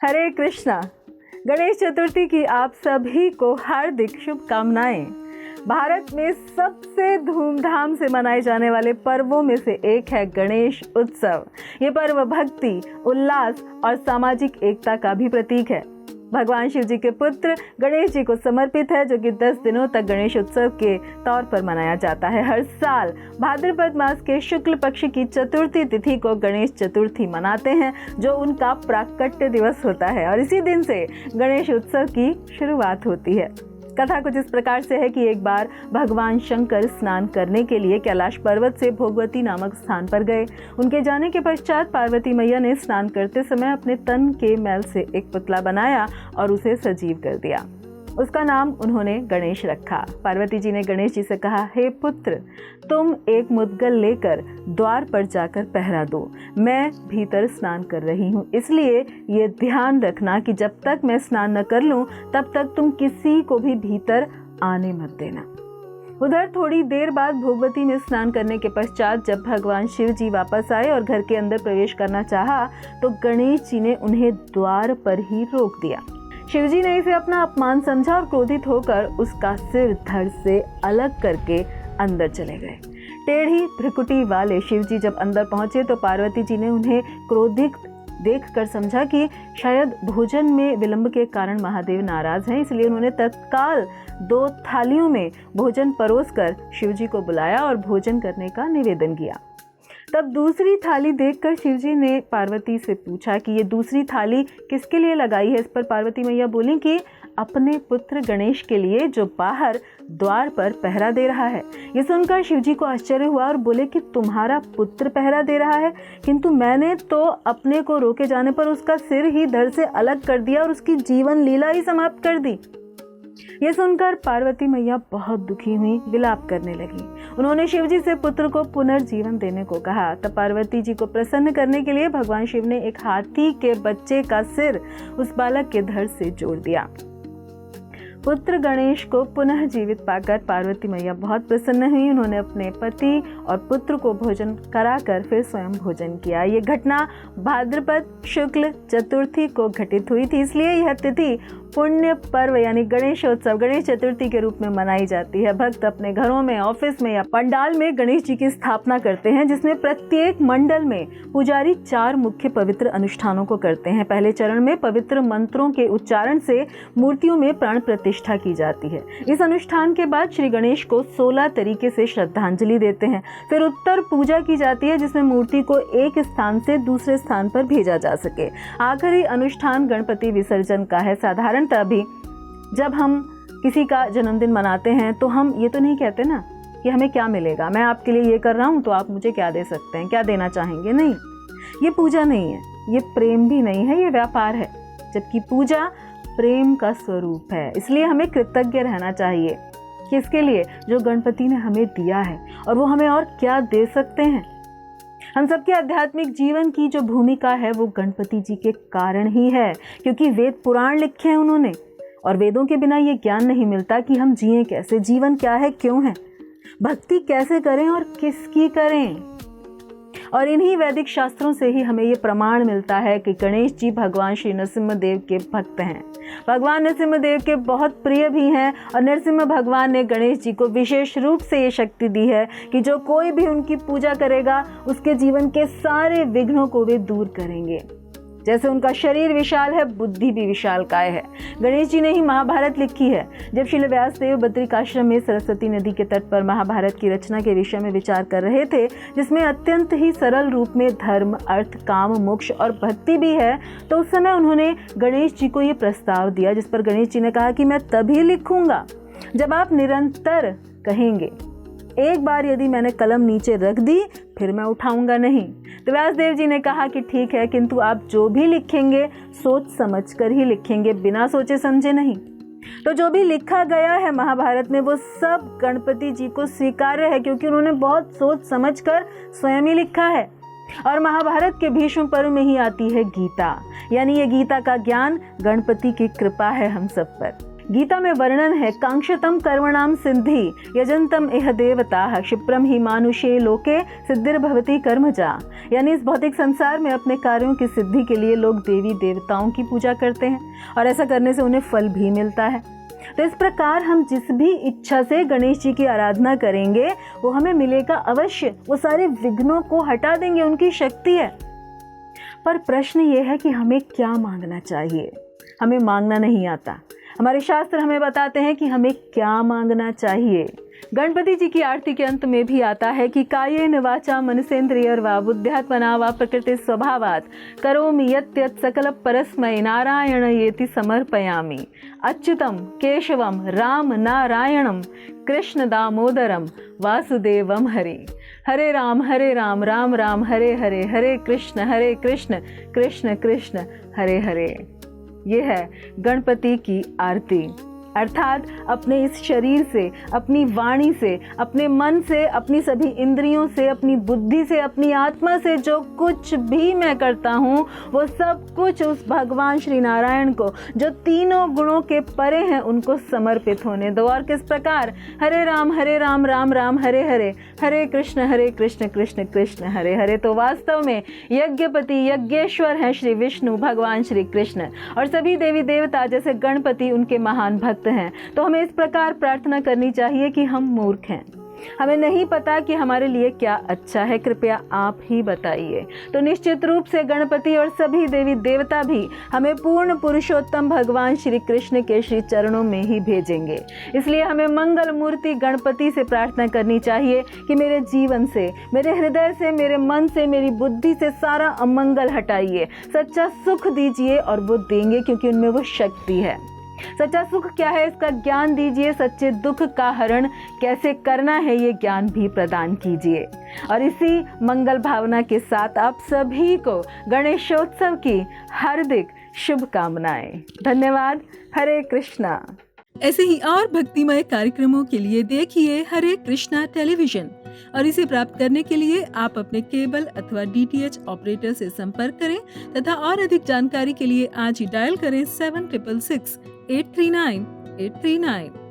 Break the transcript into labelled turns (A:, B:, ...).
A: हरे कृष्णा। गणेश चतुर्थी की आप सभी को हार्दिक शुभकामनाएं। भारत में सबसे धूमधाम से मनाए जाने वाले पर्वों में से एक है गणेश उत्सव। ये पर्व भक्ति, उल्लास और सामाजिक एकता का भी प्रतीक है। भगवान शिव जी के पुत्र गणेश जी को समर्पित है, जो कि 10 दिनों तक गणेश उत्सव के तौर पर मनाया जाता है। हर साल भाद्रपद मास के शुक्ल पक्ष की चतुर्थी तिथि को गणेश चतुर्थी मनाते हैं, जो उनका प्राकट्य दिवस होता है, और इसी दिन से गणेश उत्सव की शुरुआत होती है। कथा कुछ इस प्रकार से है कि एक बार भगवान शंकर स्नान करने के लिए कैलाश पर्वत से भोगवती नामक स्थान पर गए। उनके जाने के पश्चात पार्वती मैया ने स्नान करते समय अपने तन के मैल से एक पुतला बनाया और उसे सजीव कर दिया। उसका नाम उन्होंने गणेश रखा। पार्वती जी ने गणेश जी से कहा, हे पुत्र, तुम एक मुद्गल लेकर द्वार पर जाकर पहरा दो। मैं भीतर स्नान कर रही हूँ, इसलिए ये ध्यान रखना कि जब तक मैं स्नान न कर लूँ तब तक तुम किसी को भी भीतर आने मत देना। उधर थोड़ी देर बाद भोगवती में स्नान करने के पश्चात जब भगवान शिव जी वापस आए और घर के अंदर प्रवेश करना चाहा, तो गणेश जी ने उन्हें द्वार पर ही रोक दिया। शिवजी ने इसे अपना अपमान समझा और क्रोधित होकर उसका सिर धड़ से अलग करके अंदर चले गए। टेढ़ी भ्रिकुटी वाले शिवजी जब अंदर पहुंचे तो पार्वती जी ने उन्हें क्रोधित देखकर समझा कि शायद भोजन में विलंब के कारण महादेव नाराज हैं, इसलिए उन्होंने तत्काल 2 थालियों में भोजन परोसकर शिवजी को बुलाया और भोजन करने का निवेदन किया। तब दूसरी थाली देखकर शिवजी ने पार्वती से पूछा कि ये दूसरी थाली किसके लिए लगाई है। इस पर पार्वती मैया बोली कि अपने पुत्र गणेश के लिए, जो बाहर द्वार पर पहरा दे रहा है। ये सुनकर शिवजी को आश्चर्य हुआ और बोले कि तुम्हारा पुत्र पहरा दे रहा है, किंतु मैंने तो अपने को रोके जाने पर उसका सिर ही धड़ से अलग कर दिया और उसकी जीवन लीला ही समाप्त कर दी। ये सुनकर पार्वती मैया बहुत दुखी हुई, विलाप करने लगी। उन्होंने शिवजी से पुत्र को पुनर्जीवन देने को कहा। तब पार्वती जी को प्रसन्न करने के लिए भगवान शिव ने एक हाथी के बच्चे का सिर उस बालक के धड़ से जोड़ दिया। पुत्र गणेश को पुनः जीवित पाकर पार्वती मैया बहुत प्रसन्न हुई। उन्होंने अपने पति और पुत्र को भोजन कराकर फिर स्वयं भोजन किया। ये घटना भाद्रपद शुक्ल चतुर्थी को घटित हुई थी, इसलिए यह तिथि पुण्य पर्व यानी गणेशोत्सव, गणेश चतुर्थी के रूप में मनाई जाती है। भक्त अपने घरों में, ऑफिस में या पंडाल में गणेश जी की स्थापना करते हैं, जिसमें प्रत्येक मंडल में पुजारी 4 मुख्य पवित्र अनुष्ठानों को करते हैं। पहले चरण में पवित्र मंत्रों के उच्चारण से मूर्तियों में प्राण प्रतिष्ठा की जाती है। इस अनुष्ठान के बाद श्री गणेश को 16 तरीके से श्रद्धांजलि देते हैं। फिर उत्तर पूजा की जाती है, जिसमें मूर्ति को एक स्थान से दूसरे स्थान पर भेजा जा सके। आखिरी अनुष्ठान गणपति विसर्जन का है। साधारणतः भी जब हम किसी का जन्मदिन मनाते हैं तो हम ये तो नहीं कहते ना कि हमें क्या मिलेगा, मैं आपके लिए ये कर रहा हूँ तो आप मुझे क्या दे सकते हैं, क्या देना चाहेंगे। नहीं, ये पूजा नहीं है, ये प्रेम भी नहीं है, ये व्यापार है। जबकि पूजा प्रेम का स्वरूप है। इसलिए हमें कृतज्ञ रहना चाहिए। किसके लिए? जो गणपति ने हमें दिया है, और वो हमें और क्या दे सकते हैं। हम सबके आध्यात्मिक जीवन की जो भूमिका है वो गणपति जी के कारण ही है, क्योंकि वेद पुराण लिखे हैं उन्होंने, और वेदों के बिना ये ज्ञान नहीं मिलता कि हम जिएं कैसे, जीवन क्या है, क्यों है, भक्ति कैसे करें और किसकी करें। और इन्हीं वैदिक शास्त्रों से ही हमें ये प्रमाण मिलता है कि गणेश जी भगवान श्री नरसिम्हा देव के भक्त हैं। भगवान नरसिम्हा देव के बहुत प्रिय भी हैं, और नरसिम्हा भगवान ने गणेश जी को विशेष रूप से ये शक्ति दी है कि जो कोई भी उनकी पूजा करेगा उसके जीवन के सारे विघ्नों को वे दूर करेंगे। जैसे उनका शरीर विशाल है, बुद्धि भी विशालकाय है। गणेश जी ने ही महाभारत लिखी है। जब श्री व्यासदेव बद्रिकाश्रम में सरस्वती नदी के तट पर महाभारत की रचना के विषय में विचार कर रहे थे, जिसमें अत्यंत ही सरल रूप में धर्म, अर्थ, काम, मोक्ष और भक्ति भी है, तो उस समय उन्होंने गणेश जी को ये प्रस्ताव दिया, जिस पर गणेश जी ने कहा कि मैं तभी लिखूंगा जब आप निरंतर कहेंगे। एक बार यदि मैंने कलम नीचे रख दी फिर मैं उठाऊंगा नहीं। तो व्यासदेव जी ने कहा कि ठीक है, किंतु आप जो भी लिखेंगे सोच समझ कर ही लिखेंगे, बिना सोचे समझे नहीं। तो जो भी लिखा गया है महाभारत में वो सब गणपति जी को स्वीकार्य है, क्योंकि उन्होंने बहुत सोच समझ कर स्वयं ही लिखा है। और महाभारत के भीष्म पर्व में ही आती है गीता, यानी ये गीता का ज्ञान गणपति की कृपा है हम सब पर। गीता में वर्णन है, कांक्षतम कर्मणाम सिद्धि यजंतम इह देवताः क्षिप्रम ही मानुषे लोके सिद्धिर्भवति कर्मजा। यानी इस भौतिक संसार में अपने कार्यों की सिद्धि के लिए लोग देवी देवताओं की पूजा करते हैं और ऐसा करने से उन्हें फल भी मिलता है। तो इस प्रकार हम जिस भी इच्छा से गणेश जी की आराधना करेंगे वो हमें मिलेगा अवश्य। वो सारे विघ्नों को हटा देंगे, उनकी शक्ति है। पर प्रश्न ये है कि हमें क्या मांगना चाहिए। हमें मांगना नहीं आता। हमारे शास्त्र हमें बताते हैं कि हमें क्या मांगना चाहिए। गणपति जी की आरती के अंत में भी आता है कि कायेन वाचा मनसेन्द्रियर्वा बुद्ध्यात्मना वा प्रकृति स्वभावात् करोमि यत् यत् सकल परस्मै नारायण येति समर्पयामि। अच्युतम केशवम राम नारायणम कृष्ण दामोदरम वासुदेवम हरे। हरे राम राम राम हरे हरे, हरे कृष्ण कृष्ण कृष्ण हरे हरे। ये है गणपति की आरती। अर्थात अपने इस शरीर से, अपनी वाणी से, अपने मन से, अपनी सभी इंद्रियों से, अपनी बुद्धि से, अपनी आत्मा से जो कुछ भी मैं करता हूँ वो सब कुछ उस भगवान श्री नारायण को, जो तीनों गुणों के परे हैं, उनको समर्पित होने दो। और किस प्रकार? हरे राम राम राम हरे हरे, हरे कृष्ण कृष्ण कृष्ण हरे हरे। तो वास्तव में यज्ञपति यज्ञेश्वर हैं श्री विष्णु भगवान श्री कृष्ण, और सभी देवी देवता जैसे गणपति उनके महान भक्त हैं। तो हमें इस प्रकार प्रार्थना करनी चाहिए कि हम मूर्ख हैं, हमें नहीं पता कि हमारे लिए क्या अच्छा है, कृपया आप ही बताइए। तो निश्चित रूप से गणपति और सभी देवी देवता भी हमें पूर्ण पुरुषोत्तम भगवान श्री कृष्ण के श्री चरणों में ही भेजेंगे। इसलिए हमें मंगल मूर्ति गणपति से प्रार्थना करनी चाहिए कि मेरे जीवन से, मेरे हृदय से, मेरे मन से, मेरी बुद्धि से सारा अमंगल हटाइए, सच्चा सुख दीजिए। और वो देंगे क्योंकि उनमें वो शक्ति है। सच्चा सुख क्या है इसका ज्ञान दीजिए, सच्चे दुख का हरण कैसे करना है ये ज्ञान भी प्रदान कीजिए। और इसी मंगल भावना के साथ आप सभी को गणेशोत्सव की हार्दिक शुभकामनाएं। धन्यवाद। हरे कृष्णा।
B: ऐसे ही और भक्तिमय कार्यक्रमों के लिए देखिए हरे कृष्णा टेलीविजन, और इसे प्राप्त करने के लिए आप अपने केबल अथवा DTH ऑपरेटर से संपर्क करें तथा और अधिक जानकारी के लिए आज ही डायल करें 7666 839 839।